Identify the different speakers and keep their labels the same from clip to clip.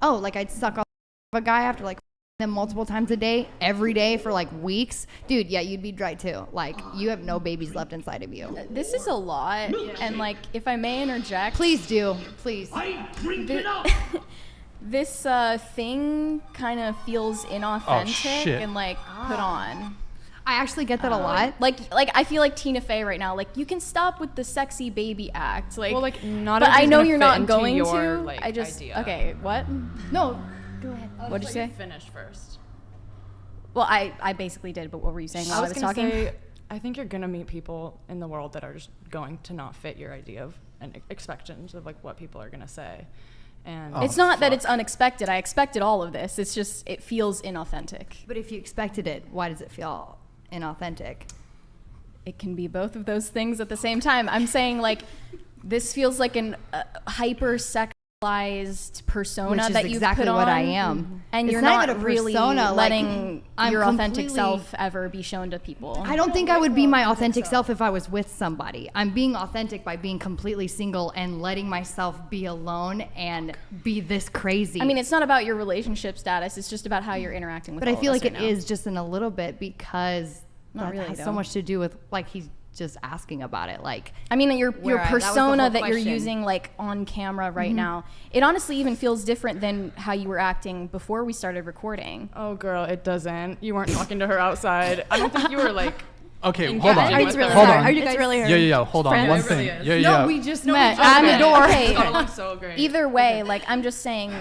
Speaker 1: oh, like I'd suck off a guy after like them multiple times a day, every day for like weeks, dude, yeah, you'd be dry too. Like you have no babies left inside of you.
Speaker 2: This is a lot, and like if I may interject,
Speaker 1: Please do, please.
Speaker 2: This thing kind of feels inauthentic and like put on.
Speaker 1: I actually get that a lot.
Speaker 2: Like I feel like Tina Fey right now. Like you can stop with the sexy baby act. Like,
Speaker 3: well, like not.
Speaker 2: But I know you're not
Speaker 3: into
Speaker 2: going
Speaker 3: your,
Speaker 2: to.
Speaker 3: Like,
Speaker 2: I just
Speaker 3: idea.
Speaker 2: okay. What?
Speaker 1: No, go ahead.
Speaker 2: What'd you say?
Speaker 3: Finish first.
Speaker 2: Well, I basically did. But what were you saying while I was talking?
Speaker 3: Say, I think you're gonna meet people in the world that are just going to not fit your idea of and expectations of like what people are gonna say. And
Speaker 2: it's not that it's unexpected. I expected all of this. It's just it feels inauthentic.
Speaker 1: But if you expected it, why does it feel inauthentic?
Speaker 2: It can be both of those things at the same time. I'm saying like this feels like an hyper sexualized persona
Speaker 1: Which is
Speaker 2: that you've
Speaker 1: exactly
Speaker 2: put on,
Speaker 1: what I am.
Speaker 2: and
Speaker 1: It's
Speaker 2: you're
Speaker 1: not
Speaker 2: not
Speaker 1: even a
Speaker 2: really
Speaker 1: persona, like,
Speaker 2: letting
Speaker 1: I'm
Speaker 2: your authentic
Speaker 1: completely-
Speaker 2: self ever be shown to people.
Speaker 1: I don't think I would be my authentic self if I was with somebody. I'm being authentic by being completely single and letting myself be alone and be this crazy.
Speaker 2: I mean, it's not about your relationship status. It's just about how you're interacting with.
Speaker 1: but I
Speaker 2: all of
Speaker 1: feel
Speaker 2: us
Speaker 1: like
Speaker 2: right
Speaker 1: it
Speaker 2: now.
Speaker 1: is just in a little bit because
Speaker 2: Not
Speaker 1: that
Speaker 2: really,
Speaker 1: has
Speaker 2: though.
Speaker 1: so much to do with like he's just asking about it. Like
Speaker 2: I mean, your
Speaker 1: Where that was the
Speaker 2: persona
Speaker 1: whole
Speaker 2: that you're
Speaker 1: question.
Speaker 2: using like on camera right now. It honestly even feels different than how you were acting before we started recording.
Speaker 3: Oh, girl, it doesn't. You weren't talking to her outside. I don't think you were like.
Speaker 4: Okay,
Speaker 3: engaging
Speaker 4: hold on.
Speaker 3: with
Speaker 4: It's
Speaker 3: her.
Speaker 4: really hold on.
Speaker 5: Are you guys really
Speaker 4: Yeah. Hold on.
Speaker 5: friends?
Speaker 4: One
Speaker 3: It really
Speaker 4: thing.
Speaker 3: is.
Speaker 4: Yeah.
Speaker 1: no, we just met at
Speaker 2: okay.
Speaker 1: the door.
Speaker 2: Okay.
Speaker 3: Got along so great.
Speaker 2: Either way, like I'm just saying,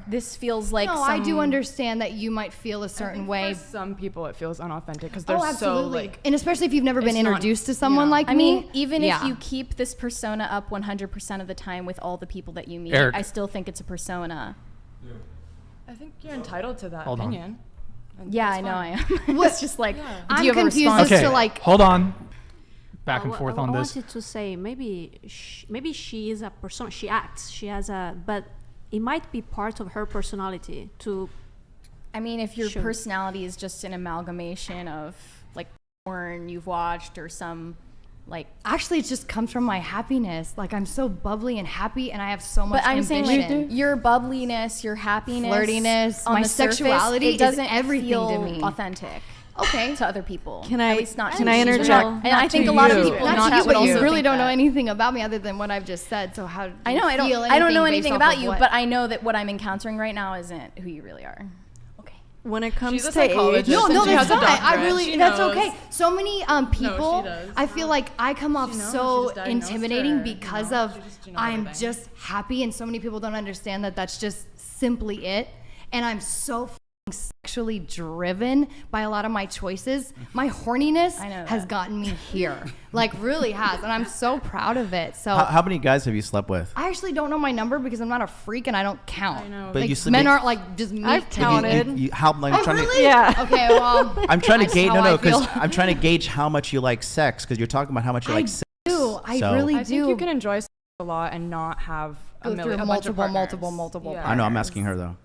Speaker 2: this feels like
Speaker 1: No,
Speaker 2: some,
Speaker 1: I do understand that you might feel a certain way.
Speaker 3: For some people, it feels unauthentic because they're
Speaker 1: Oh,
Speaker 3: so
Speaker 1: absolutely.
Speaker 3: like.
Speaker 1: And especially if you've never been
Speaker 3: It's not-
Speaker 1: introduced to someone
Speaker 3: yeah.
Speaker 1: like
Speaker 2: I
Speaker 1: me.
Speaker 2: mean, even
Speaker 1: yeah.
Speaker 2: if you keep this persona up 100% of the time with all the people that you meet,
Speaker 4: Eric.
Speaker 2: I still think it's a persona.
Speaker 3: I think you're entitled to that
Speaker 4: Hold on.
Speaker 3: opinion. And
Speaker 2: Yeah,
Speaker 3: that's
Speaker 2: I know
Speaker 3: fine.
Speaker 2: I am. It's just like,
Speaker 1: I'm
Speaker 2: do you have a
Speaker 1: confused
Speaker 2: response?
Speaker 1: as
Speaker 4: Okay.
Speaker 1: to like
Speaker 4: Hold on. Back and forth
Speaker 5: I
Speaker 4: on this.
Speaker 5: wanted to say maybe she is a person. She acts. She has a, but it might be part of her personality to.
Speaker 2: I mean, if your
Speaker 5: Sure.
Speaker 2: personality is just an amalgamation of like porn you've watched or some like.
Speaker 1: actually it just comes from my happiness. Like I'm so bubbly and happy and I have so much
Speaker 2: But I'm saying
Speaker 1: ambition.
Speaker 2: like your bubbliness, your happiness,
Speaker 1: Flirtiness,
Speaker 2: on
Speaker 1: my
Speaker 2: the surface,
Speaker 1: sexuality
Speaker 2: it
Speaker 1: is
Speaker 2: doesn't
Speaker 1: everything
Speaker 2: feel
Speaker 1: to me.
Speaker 2: authentic
Speaker 1: Okay.
Speaker 2: to other people.
Speaker 5: Can
Speaker 2: At
Speaker 5: I-
Speaker 2: least not
Speaker 5: can
Speaker 2: to
Speaker 5: I
Speaker 2: me.
Speaker 5: interject?
Speaker 2: And I think a lot of people
Speaker 1: Not
Speaker 2: not
Speaker 1: to you,
Speaker 2: would
Speaker 1: but
Speaker 2: also
Speaker 1: you really
Speaker 2: think
Speaker 1: don't know
Speaker 2: that.
Speaker 1: anything about me other than what I've just said. So how do
Speaker 2: I know
Speaker 1: you feel
Speaker 2: I don't know
Speaker 1: based
Speaker 2: anything
Speaker 1: off
Speaker 2: about
Speaker 1: of
Speaker 2: you,
Speaker 1: what-
Speaker 2: but I know that what I'm encountering right now isn't who you really are. Okay.
Speaker 5: When it comes
Speaker 3: She's a
Speaker 5: to age,
Speaker 3: psychologist.
Speaker 1: No,
Speaker 3: and
Speaker 1: no,
Speaker 3: she
Speaker 1: that's
Speaker 3: has a
Speaker 1: fine. I
Speaker 3: doctorate.
Speaker 1: really,
Speaker 3: She
Speaker 1: that's
Speaker 3: knows.
Speaker 1: okay. So many people,
Speaker 3: does.
Speaker 1: I feel like I come off
Speaker 3: She knows.
Speaker 1: so
Speaker 3: She just diagnosed
Speaker 1: intimidating
Speaker 3: her,
Speaker 1: because
Speaker 3: you know?
Speaker 1: of
Speaker 3: She knows
Speaker 1: I'm
Speaker 3: everything.
Speaker 1: just happy, and so many people don't understand that that's just simply it. And I'm so sexually driven by a lot of my choices. My horniness
Speaker 2: I know
Speaker 1: has
Speaker 2: that.
Speaker 1: gotten me here, like really has, and I'm so proud of it. So
Speaker 6: How many guys have you slept with?
Speaker 1: I actually don't know my number because I'm not a freak and I don't count.
Speaker 3: I know.
Speaker 6: But
Speaker 1: Like,
Speaker 6: you sleep-
Speaker 1: men aren't like just me.
Speaker 5: I've counted.
Speaker 6: How like, I'm trying
Speaker 1: really?
Speaker 6: to
Speaker 5: Yeah.
Speaker 1: Okay, well,
Speaker 6: I'm trying to
Speaker 1: that's
Speaker 6: gauge
Speaker 1: how I
Speaker 6: because
Speaker 1: feel.
Speaker 6: I'm trying to gauge how much you like sex because you're talking about how much you
Speaker 1: I
Speaker 6: like sex.
Speaker 1: do. I
Speaker 6: So-
Speaker 1: really
Speaker 3: I
Speaker 1: do.
Speaker 3: think you can enjoy sex a lot and not have
Speaker 1: Go
Speaker 3: a
Speaker 1: through
Speaker 3: million, a bunch of
Speaker 1: multiple
Speaker 3: partners.
Speaker 1: partners.
Speaker 6: I know. I'm asking her though.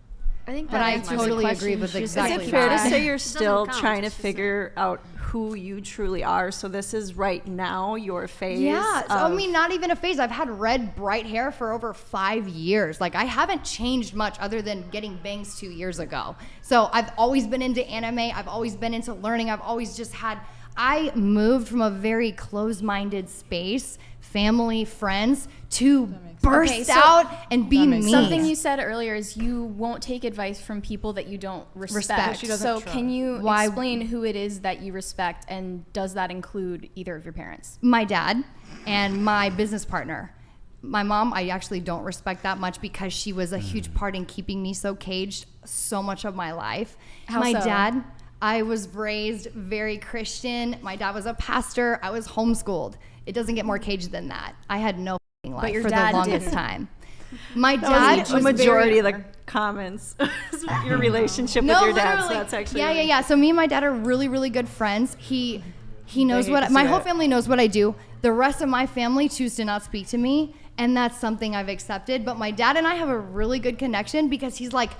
Speaker 5: I think
Speaker 1: But
Speaker 5: that
Speaker 1: I
Speaker 5: answers the
Speaker 1: totally
Speaker 5: question.
Speaker 1: agree with
Speaker 5: She's-
Speaker 1: exactly
Speaker 7: Is it fair to
Speaker 1: that.
Speaker 7: say you're still
Speaker 5: count.
Speaker 7: trying to
Speaker 5: It's just
Speaker 7: figure out who you truly are? So this is right now your phase.
Speaker 1: Yeah, so, I
Speaker 7: of-
Speaker 1: mean, not even a phase. I've had red, bright hair for over 5 years. Like, I haven't changed much other than getting bangs 2 years ago. So I've always been into anime. I've always been into learning. I've always just had, I moved from a very closed-minded space, family, friends, to burst
Speaker 2: Okay, so-
Speaker 1: out and be
Speaker 3: makes
Speaker 1: me.
Speaker 2: Something you said earlier is you won't take advice from people that you don't respect.
Speaker 1: She
Speaker 3: doesn't
Speaker 2: So
Speaker 3: trust.
Speaker 2: can you
Speaker 1: Why-
Speaker 2: explain who it is that you respect, and does that include either of your parents?
Speaker 1: My dad and my business partner. My mom, I actually don't respect that much because she was a huge part in keeping me so caged so much of my life.
Speaker 2: How
Speaker 1: my
Speaker 2: so?
Speaker 1: dad, I was raised very Christian. My dad was a pastor. I was homeschooled. It doesn't get more caged than that. I had no f***ing life
Speaker 2: your
Speaker 1: for the
Speaker 2: dad
Speaker 1: longest
Speaker 2: didn't.
Speaker 1: time. My
Speaker 7: That
Speaker 1: dad
Speaker 7: was
Speaker 1: was
Speaker 7: a majority
Speaker 1: very,
Speaker 7: of the comments. Your relationship with your dad. So
Speaker 1: literally.
Speaker 7: that's actually
Speaker 1: yeah. So me and my dad are really, really good friends. He knows
Speaker 3: hate
Speaker 1: what
Speaker 3: to
Speaker 1: my
Speaker 3: see
Speaker 1: whole
Speaker 3: it.
Speaker 1: family knows what I do. The rest of my family choose to not speak to me, and that's something I've accepted. But my dad and I have a really good connection because he's like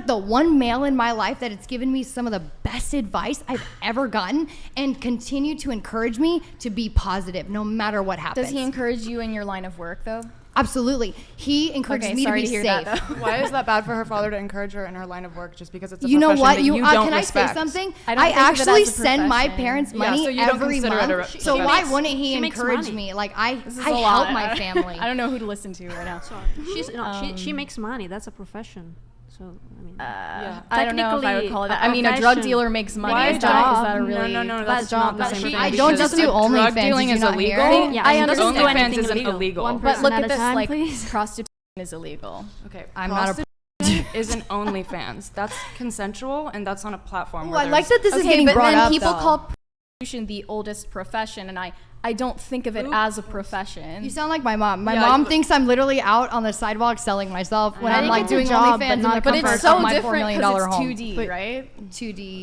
Speaker 1: the one male in my life that it's given me some of the best advice I've ever gotten and continue to encourage me to be positive no matter what happens.
Speaker 2: Does he encourage you in your line of work though?
Speaker 1: Absolutely. He encourages
Speaker 2: Okay,
Speaker 1: me to
Speaker 2: sorry
Speaker 1: be
Speaker 2: to hear
Speaker 1: safe.
Speaker 2: that, though.
Speaker 3: Why is that bad for her father to encourage her in her line of work just because it's a
Speaker 1: You know
Speaker 3: profession
Speaker 1: what?
Speaker 3: that you don't
Speaker 1: Can I say
Speaker 3: respect?
Speaker 1: something?
Speaker 2: I don't
Speaker 1: I
Speaker 2: think of it
Speaker 1: actually
Speaker 2: as a
Speaker 1: send my
Speaker 2: profession.
Speaker 1: parents
Speaker 3: Yeah,
Speaker 1: money
Speaker 3: so you don't
Speaker 1: every
Speaker 3: consider it a
Speaker 1: month.
Speaker 3: re-
Speaker 1: So
Speaker 3: She
Speaker 1: why
Speaker 5: makes-
Speaker 1: wouldn't he
Speaker 5: she makes
Speaker 1: encourage
Speaker 5: money.
Speaker 1: me? Like
Speaker 2: This is
Speaker 1: I
Speaker 2: a
Speaker 1: help
Speaker 2: lot.
Speaker 1: my family.
Speaker 2: I don't know who to listen to right now.
Speaker 5: So she's no, she makes money. That's a profession. So I mean,
Speaker 2: I don't know if I would call it that. I mean, a drug
Speaker 5: profession.
Speaker 2: dealer makes money.
Speaker 3: Why
Speaker 2: Is that a
Speaker 3: no,
Speaker 2: really?
Speaker 3: no, that's not the
Speaker 5: but
Speaker 3: same
Speaker 5: she-
Speaker 3: thing.
Speaker 5: I
Speaker 1: don't
Speaker 3: because
Speaker 1: just do
Speaker 3: drug
Speaker 1: OnlyFans,
Speaker 3: dealing
Speaker 1: did
Speaker 3: is
Speaker 1: you not
Speaker 3: illegal.
Speaker 1: hear?
Speaker 5: Yeah,
Speaker 2: I
Speaker 5: she
Speaker 2: understand.
Speaker 5: doesn't do
Speaker 3: OnlyFans
Speaker 5: anything
Speaker 3: isn't
Speaker 5: illegal.
Speaker 3: illegal.
Speaker 5: One
Speaker 2: But
Speaker 5: person
Speaker 2: look
Speaker 5: at
Speaker 2: at
Speaker 5: a
Speaker 2: this,
Speaker 5: time,
Speaker 2: like
Speaker 5: please.
Speaker 2: prostitution is illegal.
Speaker 3: Okay,
Speaker 1: I'm not a
Speaker 3: prostitution isn't OnlyFans. That's consensual, and that's on a platform.
Speaker 1: Ooh,
Speaker 3: where
Speaker 1: I like
Speaker 3: there's-
Speaker 1: that this is
Speaker 2: Okay,
Speaker 1: getting
Speaker 2: but
Speaker 1: brought
Speaker 2: then
Speaker 1: up.
Speaker 2: people
Speaker 1: though.
Speaker 2: call prostitution the oldest profession, and I don't think of it as a profession.
Speaker 1: You sound like my mom. My
Speaker 3: Yeah,
Speaker 1: mom
Speaker 3: you-
Speaker 1: thinks I'm literally out on the sidewalk selling myself when
Speaker 5: I
Speaker 1: I'm
Speaker 5: think
Speaker 1: like
Speaker 5: it's a
Speaker 1: doing
Speaker 5: job,
Speaker 1: OnlyFans
Speaker 5: but
Speaker 1: in
Speaker 5: not
Speaker 1: the
Speaker 5: a
Speaker 2: but
Speaker 1: comfort
Speaker 2: it's so
Speaker 1: of my $4
Speaker 2: different
Speaker 1: million
Speaker 2: because it's
Speaker 1: home.
Speaker 2: 2D, right?
Speaker 1: 2D.